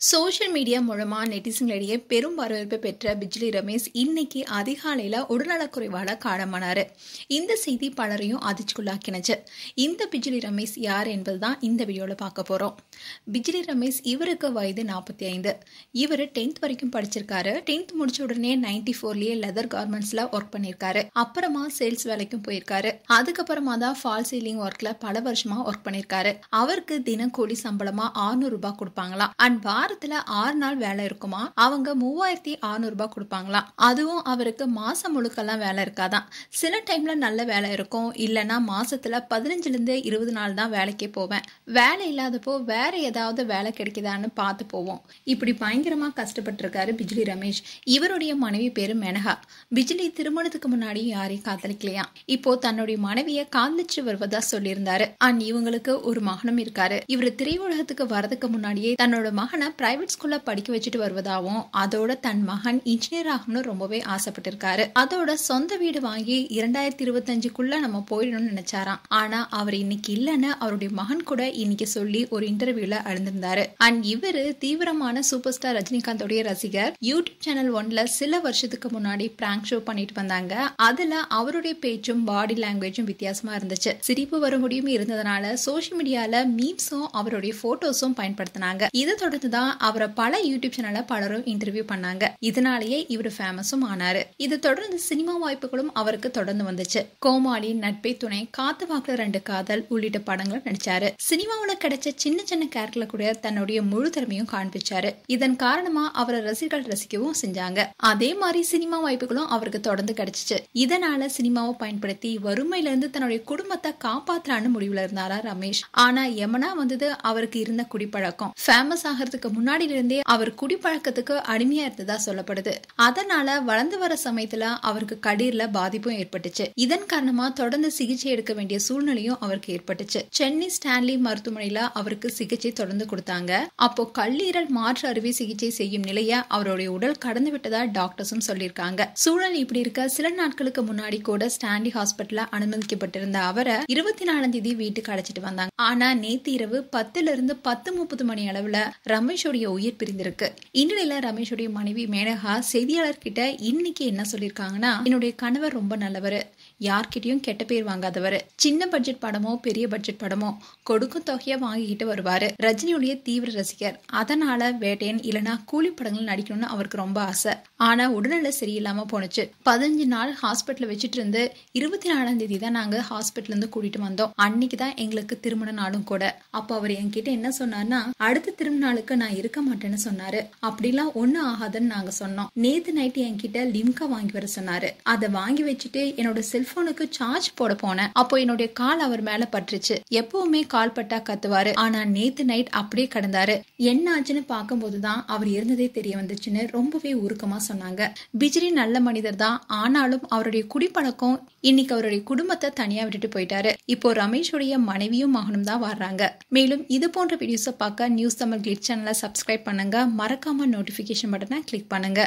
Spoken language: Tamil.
சோஷியல் மீடியா மூலமா நெட்டிசன்களிடையே பெரும் வரவேற்பை பெற்ற பிஜ்லி ரமேஷ் இன்னைக்கு அதிகாலையில உடல்நலக்குறைவால காலமானாரு. இந்த செய்தி பலரையும் அதிர்ச்சிக்குள்ளாக்கினுச்சு. இந்த பிஜ்லி ரமேஷ் யார் என்பதுதான் இந்த வீடியோல பார்க்க போறோம். பிஜ்லி ரமேஷ் இவருக்கு வயது 45. இவர் 10th வரைக்கும் படிச்சிருக்காரு. 10th முடிச்ச உடனே 94லயே லெதர் கார்மெண்ட்ஸ்ல ஒர்க் பண்ணிருக்காரு. அப்புறமா சேல்ஸ் வேலைக்கும் போயிருக்காரு. அதுக்கப்புறமா தான் ஃபால் சீலிங் ஒர்க்ல பல வருஷமா ஒர்க் பண்ணிருக்காரு. அவருக்கு தினக்கூலி சம்பளமா 600 ரூபாய் கொடுப்பாங்களாம். அண்ட் வாரத்துல 6 நாள் வேலை இருக்குமா, அவங்க 3600 ரூபாய் கொடுப்பாங்களாம். அதுவும் அவருக்கு மாசம் முழுக்கெல்லாம் வேலை இருக்காதான். சில டைம்ல நல்ல வேலை இருக்கும், இல்லைன்னா மாசத்துல 15ல இருந்து 20 நாள் தான் வேலைக்கே போவேன். வேலை இல்லாதப்போ வேற ஏதாவது வேலை கிடைக்குதான்னு பார்த்து போவோம். இப்படி பயங்கரமா கஷ்டப்பட்டு இருக்காரு பிஜ்லி ரமேஷ். இவருடைய மனைவி பேரு மெனகா. பிஜ்லி திருமணத்துக்கு முன்னாடி யாரையும் காதலிக்கலையா. இப்போ தன்னுடைய மனைவியை காதலிச்சு வருவதா சொல்லியிருந்தாரு. அண்ட் இவங்களுக்கு ஒரு மகனும் இருக்காரு. இவர் திரையுலகத்துக்கு வரதுக்கு முன்னாடியே தன்னோட மகனை பிரைவேட் ஸ்கூல்ல படிக்க வச்சுட்டு வருவதாகவும், அதோட தன் மகன் இன்ஜினியர் ஆகணும்னு ரொம்பவே ஆசைப்பட்டிருக்காரு. அதோட சொந்த வீடு வாங்கி 2025க்குள்ள நம்ம போயிடணும்னு நினைச்சாராம். ஆனா அவர் இன்னைக்கு இல்லன்னு அவருடைய மகன் கூட இன்னைக்கு சொல்லி ஒரு இன்டர்வியூல அழுந்திருந்தாரு. அண்ட் இவரு தீவிரமான சூப்பர் ஸ்டார் ரஜினிகாந்தோடைய ரசிகர். யூடியூப் சேனல் 1ல சில வருஷத்துக்கு முன்னாடி பிராங்க் ஷோ பண்ணிட்டு வந்தாங்க. அதுல அவருடைய பேச்சும் பாடி லாங்குவேஜும் வித்தியாசமா இருந்துச்சு. சிரிப்பு வர முடியும் இருந்ததுனால சோசியல் மீடியால மீம்ஸும் அவருடைய போட்டோஸும் பயன்படுத்தினாங்க. இதை தொடர்ந்துதான் அவரை பல யூடியூப் சேனல்ல பலரும் இன்டர்வியூ பண்ணாங்க. இதனாலேயே இவர் ஃபேமஸும் ஆனாரு. இது தொடர்ந்து சினிமா வாய்ப்புகளும் அவருக்கு தொடர்ந்து வந்துச்சு. கோமாளி, நட்பே துணை, காத்து வாக்குல 2 காதல் உள்ளிட்ட படங்களை நடிச்சாரு. சினிமாவுல கிடைச்ச சின்ன சின்ன கேரக்டர்ல கூட தன்னுடைய முழு திறமையும் காண்பிச்சாரு. இதன் காரணமா அவரை ரசிகர்கள் ரசிக்கவும் செஞ்சாங்க. அதே மாதிரி சினிமா வாய்ப்புகளும் அவருக்கு தொடர்ந்து கிடைச்சிச்சு. இதனால சினிமாவை பயன்படுத்தி வறுமையில இருந்து தன்னுடைய குடும்பத்தை காப்பாற்றலான்னு முடிவுல இருந்தாரா ரமேஷ். ஆனா எமனா வந்தது அவருக்கு இருந்த குடிப்பழக்கம். ஃபேமஸ் ஆகிறதுக்கு முன்னாடி இருந்தே அவர் குடிப்பழக்கத்துக்கு அடிமையா இருந்ததா சொல்லப்படுது. அதனால வளர்ந்து வர சமயத்துல அவருக்கு கல்லீரல பாதிப்பும் ஏற்பட்டுச்சு. இதன் காரணமா தொடர்ந்து சிகிச்சை எடுக்க வேண்டிய சூழ்நிலையும் அவருக்கு ஏற்பட்டுச்சு. சென்னை ஸ்டான்லி மருத்துவமனையில அவருக்கு சிகிச்சை தொடர்ந்து கொடுத்தாங்க. அப்போ கல்லீரல் மாற்று அறுவை சிகிச்சை செய்யும் நிலைய அவருடைய உடல் கடந்து விட்டதா டாக்டர்ஸும் சொல்லியிருக்காங்க. சூழல் இப்படி இருக்க சில நாட்களுக்கு முன்னாடி கூட ஸ்டான்லி ஹாஸ்பிட்டல்ல அனுமதிக்கப்பட்டிருந்த அவரை 24ஆம் தேதி வீட்டுக்கு அழைச்சிட்டு வந்தாங்க. ஆனா நேத்து இரவு 10ல இருந்து 10:30 மணி அளவுல ரமேஷோடைய உயிர் பிரிந்திருக்கு. இந்நிலையில ரமேஷோடைய மனைவி மேனகா செய்தியாளர்கிட்ட இன்னைக்கு என்ன சொல்லிருக்காங்கன்னா, என்னுடைய கணவர் ரொம்ப நல்லவர், யார்கிட்டயும் கெட்ட பேர் வாங்காதவர், சின்ன பட்ஜெட் படமோ பெரிய பட்ஜெட் படமோ கொடுக்கும் தொகையா வாங்கிக்கிட்டு வருவாரு. ரஜினியுடைய தீவிர ரசிகர். அதனால வேட்டையன் இல்லனா கூலி படங்கள் நடிக்கணும்னு அவருக்கு ரொம்ப ஆசை. ஆனா உடல்நிலை சரியில்லாம போனுச்சு. 15 நாள் ஹாஸ்பிட்டல் வச்சுட்டு இருந்து 24ஆம் தேதி தான் நாங்க ஹாஸ்பிட்டல் இருந்து கூட்டிட்டு வந்தோம். அன்னைக்கு தான் எங்களுக்கு திருமண நாளும் கூட. அப்ப அவர் என்கிட்ட என்ன சொன்னார்னா, அடுத்த திருமண நாளுக்கு நான் இருக்க மாட்டேன்னு சொன்னாரு. அப்படிலாம் ஒண்ணும் ஆகாதுன்னு நாங்க சொன்னோம். நேத்து நைட் என்கிட்ட லிம்கா வாங்கி வர சொன்னாரு. அதை வாங்கி வச்சுட்டு என்னோட செல்போனுக்கு சார்ஜ் போட போனேன். அப்போ என்னுடைய கால் அவர் மேல பட்டுருச்சு. எப்பவுமே கால் பட்டா கத்துவாரு. ஆனா நேத்து நைட் அப்படியே கடந்தாரு. என்ன ஆச்சுன்னு பார்க்கும் போதுதான் அவர் இருந்ததே தெரிய வந்துச்சுன்னு ரொம்பவே உருக்கமா சொன்னாங்க. பிஜ்லி நல்ல மனிதர் தான். ஆனாலும் அவருடைய குடிப்பழக்கம் இன்னைக்கு அவருடைய குடும்பத்தை தனியா விட்டுட்டு போயிட்டாரு. இப்போ ரமேஷோடைய மனைவியும் மகனும் தான் வர்றாங்க. மேலும் இது போன்ற வீடியோஸை பார்க்க நியூஸ் தமிழ் கிளிட்ஸ் சேனலை சப்ஸ்கிரைப் பண்ணுங்க. மறக்காம நோட்டிபிகேஷன் பட்டனை கிளிக் பண்ணுங்க.